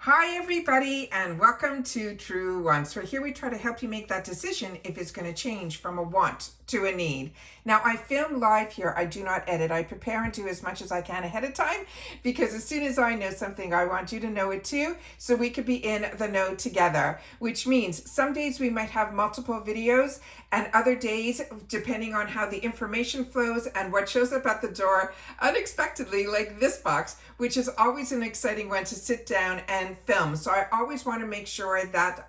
Hi everybody, and welcome to Truewants. So here we try to help you make that decision if it's going to change from a want to a need. Now I film live here. I do not edit. I prepare and do as much as I can ahead of time because as soon as I know something, I want you to know it too, so we could be in the know together, which means some days we might have multiple videos and other days, depending on how the information flows and what shows up at the door unexpectedly, like this box, which is always an exciting one to sit down and film. So I always want to make sure that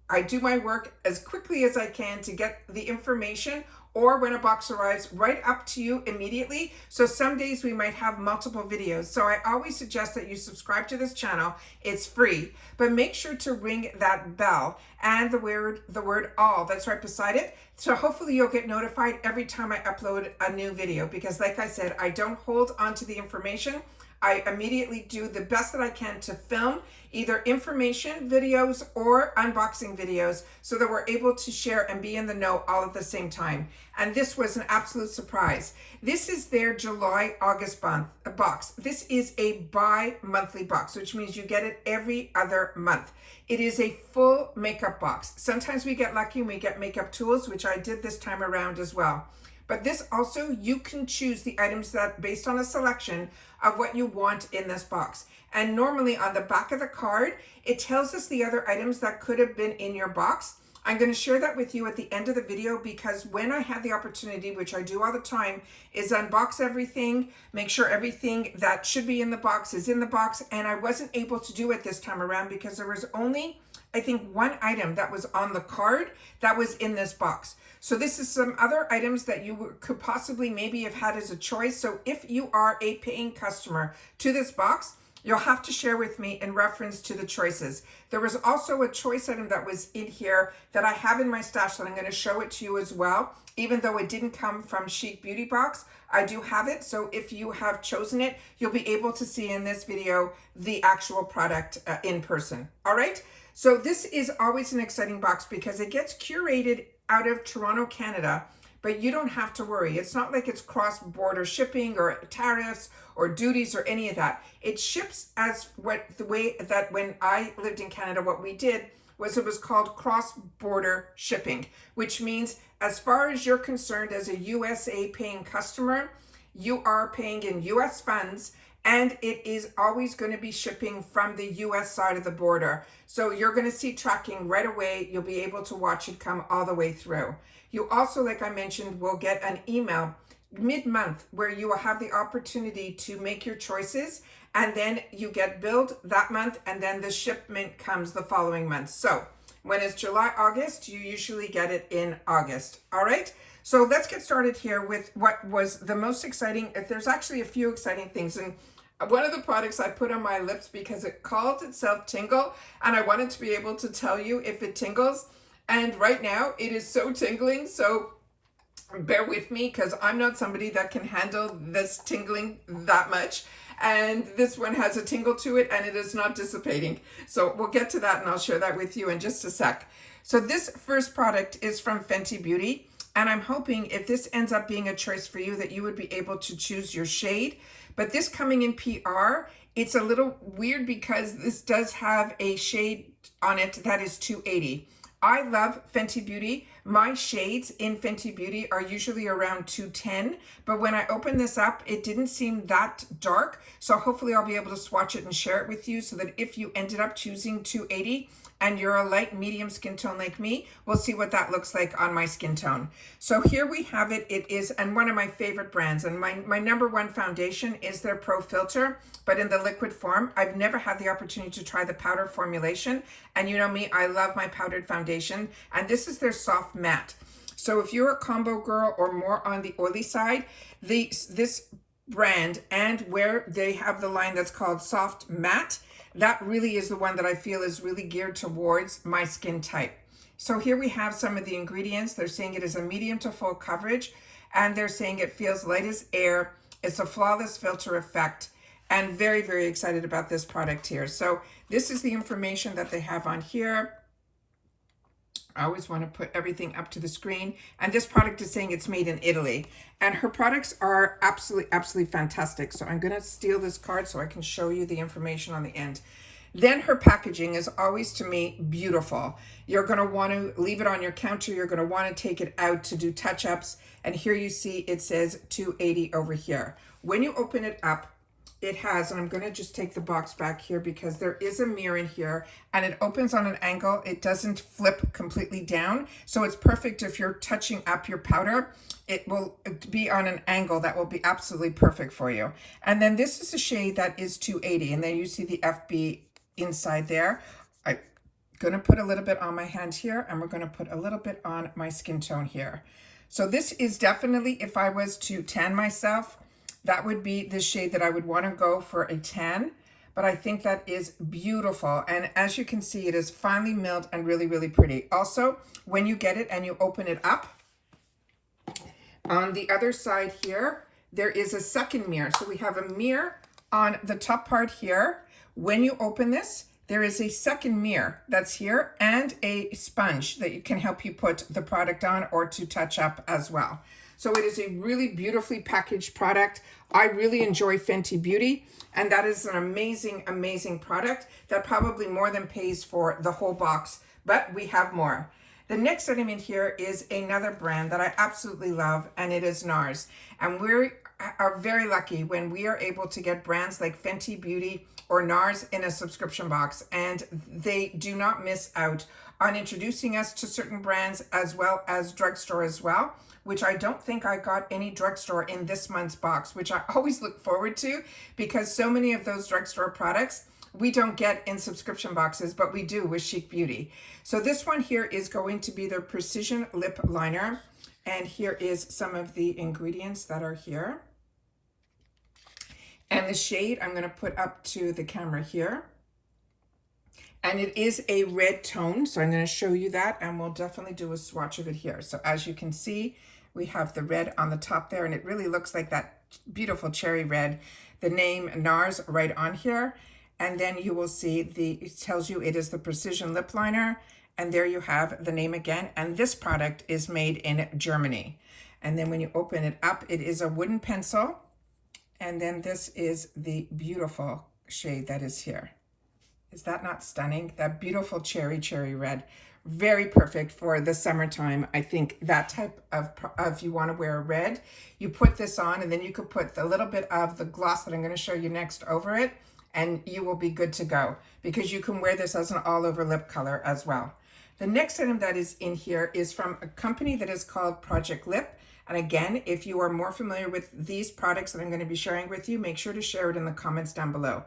I do my work as quickly as I can to get the information, or when a box arrives, right up to you immediately. So some days we might have multiple videos. So I always suggest that you subscribe to this channel. It's free, but make sure to ring that bell and the word all that's right beside it. So hopefully you'll get notified every time I upload a new video, because like I said, I don't hold on to the information. I immediately do the best that I can to film either information videos or unboxing videos so that we're able to share and be in the know all at the same time. And this was an absolute surprise. This is their July-August box. This is a bi-monthly box, which means you get it every other month. It is a full makeup box. Sometimes we get lucky and we get makeup tools, which I did this time around as well. But this also, you can choose the items that based on a selection of what you want in this box. And normally on the back of the card, it tells us the other items that could have been in your box. I'm going to share that with you at the end of the video, because when I have the opportunity, which I do all the time, is unbox everything, make sure everything that should be in the box is in the box. And I wasn't able to do it this time around because there was only, I think, one item that was on the card that was in this box. So this is some other items that you could possibly maybe have had as a choice. So if you are a paying customer to this box, you'll have to share with me in reference to the choices. There was also a choice item that was in here that I have in my stash that I'm going to show it to you as well. Even though it didn't come from Chic Beauty Box, I do have it. So if you have chosen it, you'll be able to see in this video the actual product in person. All right. So this is always an exciting box because it gets curated out of Toronto, Canada, but you don't have to worry. It's not like it's cross-border shipping or tariffs or duties or any of that. It ships as the way that when I lived in Canada, what we did was it was called cross-border shipping, which means as far as you're concerned as a USA paying customer, you are paying in US funds, and it is always going to be shipping from the US side of the border. So you're going to see tracking right away. You'll be able to watch it come all the way through. You also, like I mentioned, will get an email mid-month where you will have the opportunity to make your choices, and then you get billed that month, and then the shipment comes the following month. So when it's July, August, you usually get it in August. All right. So let's get started here with what was the most exciting. There's actually a few exciting things. And one of the products I put on my lips because it called itself Tingle, and I wanted to be able to tell you if it tingles. And right now it is so tingling. So bear with me because I'm not somebody that can handle this tingling that much. And this one has a tingle to it and it is not dissipating. So we'll get to that and I'll share that with you in just a sec. So this first product is from Fenty Beauty. And I'm hoping if this ends up being a choice for you that you would be able to choose your shade. But this coming in PR, it's a little weird because this does have a shade on it that is 280. I love Fenty Beauty. My shades in Fenty Beauty are usually around 210, but when I open this up, it didn't seem that dark. So hopefully I'll be able to swatch it and share it with you so that if you ended up choosing 280 and you're a light medium skin tone like me, we'll see what that looks like on my skin tone. So here we have it. It is, and one of my favorite brands, and my number one foundation is their Pro Filter, but in the liquid form. I've never had the opportunity to try the powder formulation. And you know me, I love my powdered foundation. And this is their soft matte. So if you're a combo girl or more on the oily side, this brand and where they have the line that's called soft matte, that really is the one that I feel is really geared towards my skin type. So here we have some of the ingredients. They're saying it is a medium to full coverage, and they're saying it feels light as air. It's a flawless filter effect, and very, very excited about this product here. So this is the information that they have on here. I always want to put everything up to the screen. And this product is saying it's made in Italy. And her products are absolutely, absolutely fantastic. So I'm going to steal this card so I can show you the information on the end. Then her packaging is always, to me, beautiful. You're going to want to leave it on your counter. You're going to want to take it out to do touch-ups. And here you see it says 280 over here. When you open it up, it has, and I'm going to just take the box back here because there is a mirror in here and it opens on an angle. It doesn't flip completely down. So it's perfect if you're touching up your powder. It will be on an angle that will be absolutely perfect for you. And then this is a shade that is 280. And then you see the FB inside there. I'm going to put a little bit on my hand here and we're going to put a little bit on my skin tone here. So this is definitely, if I was to tan myself, that would be the shade that I would want to go for a tan, but I think that is beautiful. And as you can see, it is finely milled and really, really pretty. Also, when you get it and you open it up, on the other side here, there is a second mirror. So we have a mirror on the top part here. When you open this, there is a second mirror that's here and a sponge that can help you put the product on or to touch up as well. So it is a really beautifully packaged product. I really enjoy Fenty Beauty, and that is an amazing, amazing product that probably more than pays for the whole box, but we have more. The next item in here is another brand that I absolutely love, and it is Nars. And we are very lucky when we are able to get brands like Fenty Beauty or Nars in a subscription box, and they do not miss out on introducing us to certain brands as well as drugstore as well, which I don't think I got any drugstore in this month's box, which I always look forward to because so many of those drugstore products we don't get in subscription boxes, but we do with Chic Beauty. So this one here is going to be their Precision Lip Liner. And here is some of the ingredients that are here. And the shade I'm going to put up to the camera here. And it is a red tone, so I'm going to show you that, and we'll definitely do a swatch of it here. So as you can see, we have the red on the top there, and it really looks like that beautiful cherry red. The name Nars right on here, and then you will see it tells you it is the Precision Lip Liner, and there you have the name again. And this product is made in Germany. And then when you open it up, it is a wooden pencil, and then this is the beautiful shade that is here. Is that not stunning? That beautiful cherry red. Very perfect for the summertime. I think that type of if you want to wear a red, you put this on, and then you could put a little bit of the gloss that I'm going to show you next over it, and you will be good to go because you can wear this as an all over lip color as well. The next item that is in here is from a company that is called Project Lip. And again, if you are more familiar with these products that I'm going to be sharing with you, make sure to share it in the comments down below.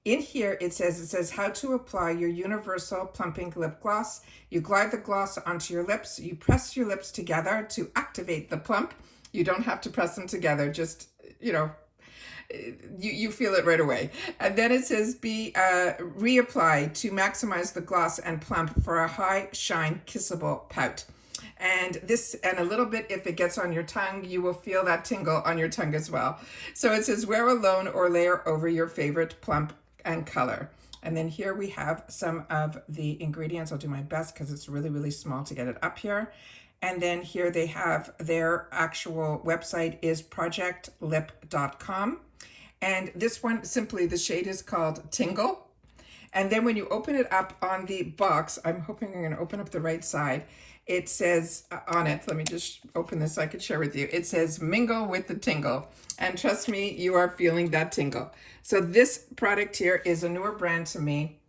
In here, it says how to apply your universal plumping lip gloss. You glide the gloss onto your lips. You press your lips together to activate the plump. You don't have to press them together. Just, you feel it right away. And then it says reapply to maximize the gloss and plump for a high shine kissable pout. And this, and a little bit, if it gets on your tongue, you will feel that tingle on your tongue as well. So it says wear alone or layer over your favorite plump and color. And then here we have some of the ingredients. I'll do my best because it's really, really small to get it up here. And then here they have their actual website is projectlip.com. And this one, simply the shade is called Tingle. And then when you open it up on the box, I'm hoping I'm going to open up the right side. It says on it, let me just open this so I could share with you. It says mingle with the tingle. And trust me, you are feeling that tingle. So this product here is a newer brand to me.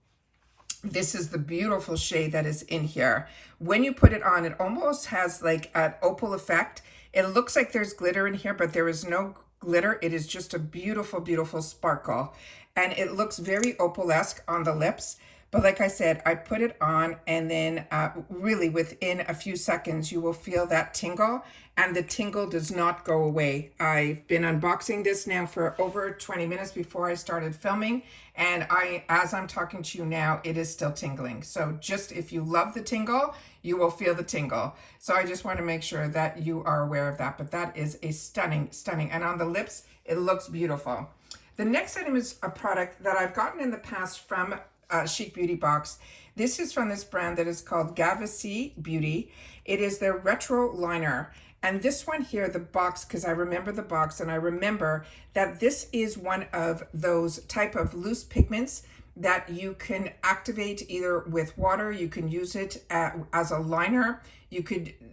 This is the beautiful shade that is in here. When you put it on, it almost has like an opal effect. It looks like there's glitter in here, but there is no glitter. It is just a beautiful, beautiful sparkle. And it looks very opal-esque on the lips. But like I said, I put it on, and then really within a few seconds, you will feel that tingle, and the tingle does not go away. I've been unboxing this now for over 20 minutes before I started filming, and as I'm talking to you now, it is still tingling. So just if you love the tingle, you will feel the tingle. So I just want to make sure that you are aware of that, but that is a stunning, and on the lips, it looks beautiful. The next item is a product that I've gotten in the past from Chic Beauty box. This is from this brand that is called Suva Beauty. It is their retro liner. And this one here, the box, because I remember the box, and I remember that this is one of those type of loose pigments that you can activate either with water. You can use it as a liner.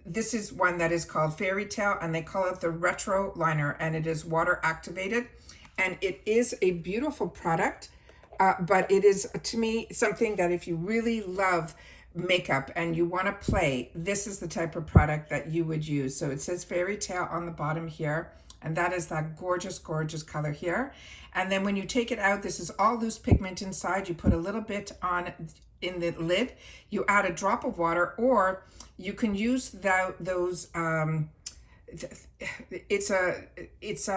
This is one that is called Fairy Tale, and they call it the Retro Liner, and it is water activated. And it is a beautiful product, but it is, to me, something that if you really love makeup and you want to play, this is the type of product that you would use. So it says Fairy Tale on the bottom here, and that is that gorgeous, gorgeous color here. And then when you take it out, this is all loose pigment inside. You put a little bit on in the lid. You add a drop of water, or you can use those. It's an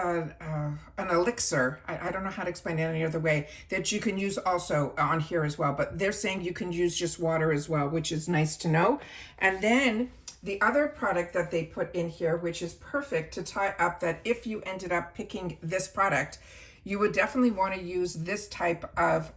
elixir. I don't know how to explain it any other way, that you can use also on here as well. But they're saying you can use just water as well, which is nice to know. And then the other product that they put in here, which is perfect to tie up, that if you ended up picking this product, you would definitely want to use this type of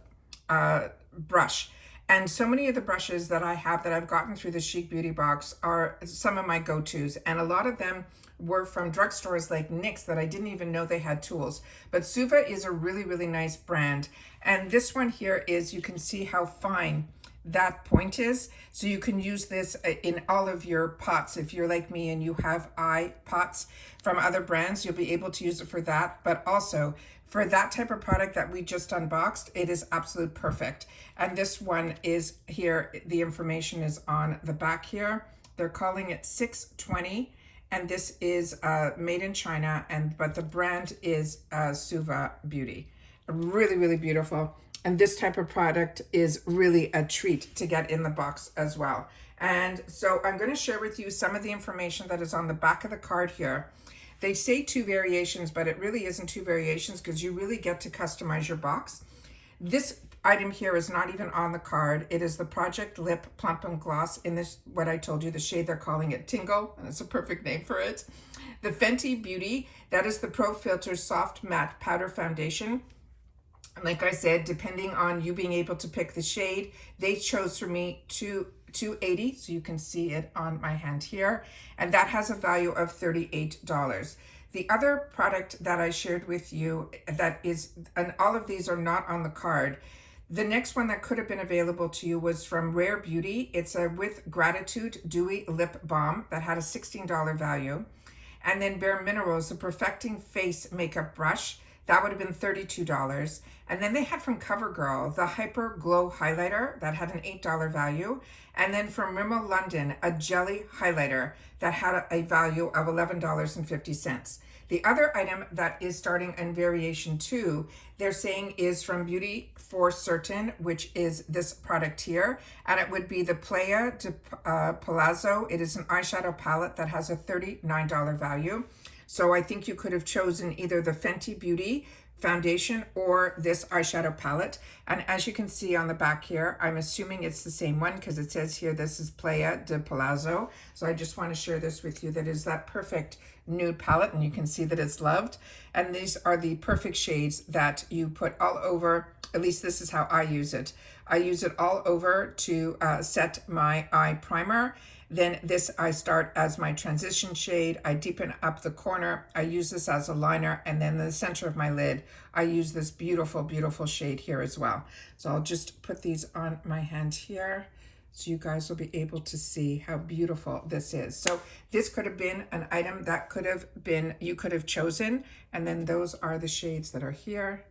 brush. And so many of the brushes that I have that I've gotten through the Chic Beauty box are some of my go-tos. And a lot of them were from drugstores like NYX that I didn't even know they had tools. But Suva is a really, really nice brand. And this one here is, you can see how fine that point is. So you can use this in all of your pots. If you're like me and you have eye pots from other brands, you'll be able to use it for that. But also for that type of product that we just unboxed, it is absolute perfect. And this one is here, the information is on the back here. They're calling it 620, and this is made in China, but the brand is Suva Beauty. Really, really beautiful. And this type of product is really a treat to get in the box as well. And so I'm going to share with you some of the information that is on the back of the card here. They say 2 variations, but it really isn't 2 variations, because you really get to customize your box. This item here is not even on the card. It is the Project Lip Plump and Gloss in this, what I told you, the shade they're calling it Tingle, and it's a perfect name for it. The Fenty Beauty, that is the Pro Filter Soft Matte Powder Foundation. And like I said, depending on you being able to pick the shade, they chose for me 280, so you can see it on my hand here, and that has a value of $38. The other product that I shared with you that is, and all of these are not on the card, the next one that could have been available to you was from Rare Beauty. It's a With Gratitude Dewy Lip Balm that had a $16 value. And then Bare Minerals, the Perfecting Face Makeup Brush, that would have been $32. And then they had from CoverGirl, the Hyper Glow Highlighter, that had an $8 value. And then from Rimmel London, a Jelly Highlighter that had a value of $11.50. The other item that is starting in variation 2, they're saying is from Beauty for Certain, which is this product here. And it would be the Playa de Palazzo. It is an eyeshadow palette that has a $39 value. So I think you could have chosen either the Fenty Beauty foundation or this eyeshadow palette. And as you can see on the back here, I'm assuming it's the same one because it says here this is Playa de Palazzo. So I just want to share this with you. That is that perfect nude palette, and you can see that it's loved. And these are the perfect shades that you put all over. At least this is how I use it. I use it all over to set my eye primer. Then this I start as my transition shade. I deepen up the corner. I use this as a liner. And then the center of my lid, I use this beautiful, beautiful shade here as well. So I'll just put these on my hand here so you guys will be able to see how beautiful this is. So this could have been an item that could have been, you could have chosen. And then those are the shades that are here.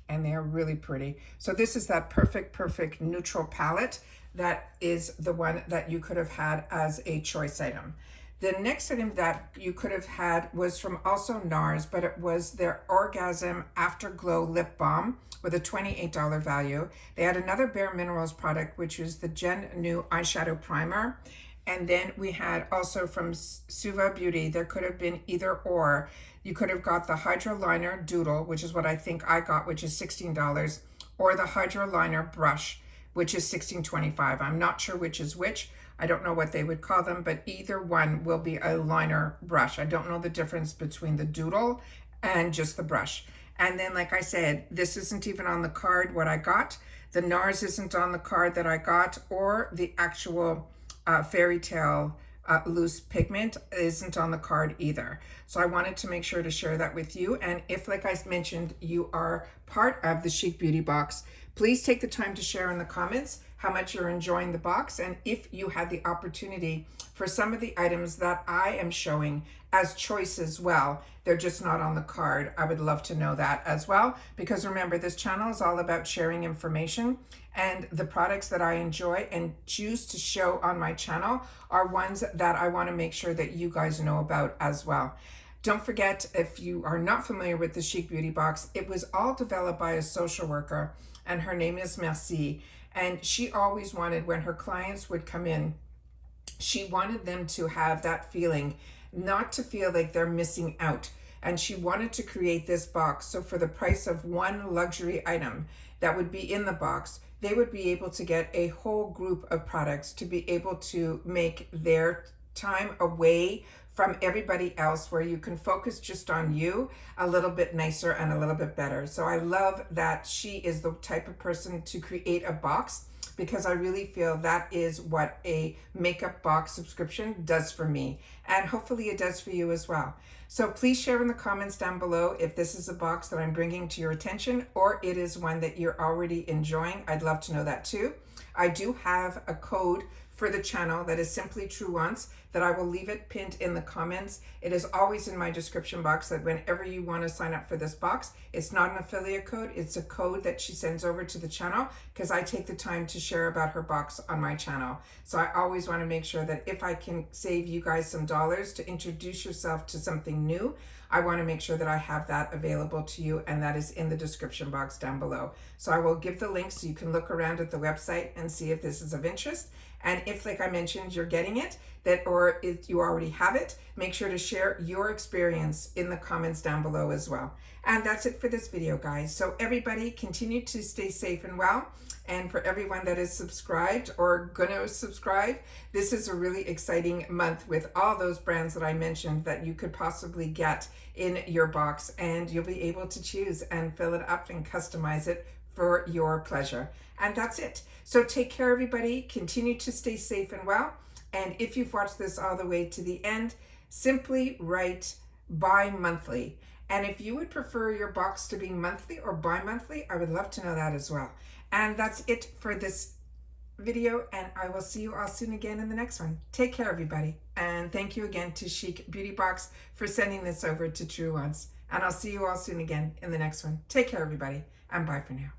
And they're really pretty. So this is that perfect, perfect neutral palette. That is the one that you could have had as a choice item. The next item that you could have had was from also Nars, but it was their Orgasm Afterglow Lip Balm with a $28 value. They had another Bare Minerals product, which was the Gen New Eyeshadow Primer. And then we had also from Suva Beauty, there could have been either or. You could have got the Hydro Liner Doodle, which is what I think I got, which is $16, or the Hydro Liner Brush, which is $16.25. I'm not sure which is which. I don't know what they would call them, but either one will be a liner brush. I don't know the difference between the Doodle and just the brush. And then, like I said, this isn't even on the card what I got. The Nars isn't on the card that I got, or the actual Fairy Tale loose pigment isn't on the card either. So I wanted to make sure to share that with you. And if, like I mentioned, you are part of the Chic Beauty box, please take the time to share in the comments how much you're enjoying the box, and if you had the opportunity for some of the items that I am showing as choice as well. They're just not on the card. I would love to know that as well, because remember, this channel is all about sharing information, and the products that I enjoy and choose to show on my channel are ones that I want to make sure that you guys know about as well. Don't forget, if you are not familiar with the Chic Beauty box, it was all developed by a social worker, and her name is Merci. And she always wanted, when her clients would come in, she wanted them to have that feeling, not to feel like they're missing out. And she wanted to create this box. So for the price of one luxury item that would be in the box, they would be able to get a whole group of products to be able to make their time away from everybody else, where you can focus just on you a little bit nicer and a little bit better. So I love that she is the type of person to create a box, because I really feel that is what a makeup box subscription does for me, and hopefully it does for you as well. So please share in the comments down below if this is a box that I'm bringing to your attention, or it is one that you're already enjoying. I'd love to know that too. I do have a code for the channel that is simply Truewants, that I will leave it pinned in the comments. It is always in my description box, that whenever you want to sign up for this box, it's not an affiliate code, it's a code that she sends over to the channel, because I take the time to share about her box on my channel. So I always want to make sure that if I can save you guys some dollars to introduce yourself to something new, I want to make sure that I have that available to you, and that is in the description box down below. So I will give the link so you can look around at the website and see if this is of interest. And if, like I mentioned, you're getting it, or if you already have it, make sure to share your experience in the comments down below as well. And that's it for this video, guys. So everybody, continue to stay safe and well. And for everyone that is subscribed or gonna subscribe, this is a really exciting month with all those brands that I mentioned that you could possibly get in your box, and you'll be able to choose and fill it up and customize it for your pleasure. And that's it. So take care, everybody. Continue to stay safe and well. And if you've watched this all the way to the end, simply write BiMonthly. And if you would prefer your box to be monthly or bi-monthly, I would love to know that as well. And that's it for this video, and I will see you all soon again in the next one. Take care, everybody. And thank you again to Chic Beauty Box for sending this over to Truewants. And I'll see you all soon again in the next one. Take care, everybody, and bye for now.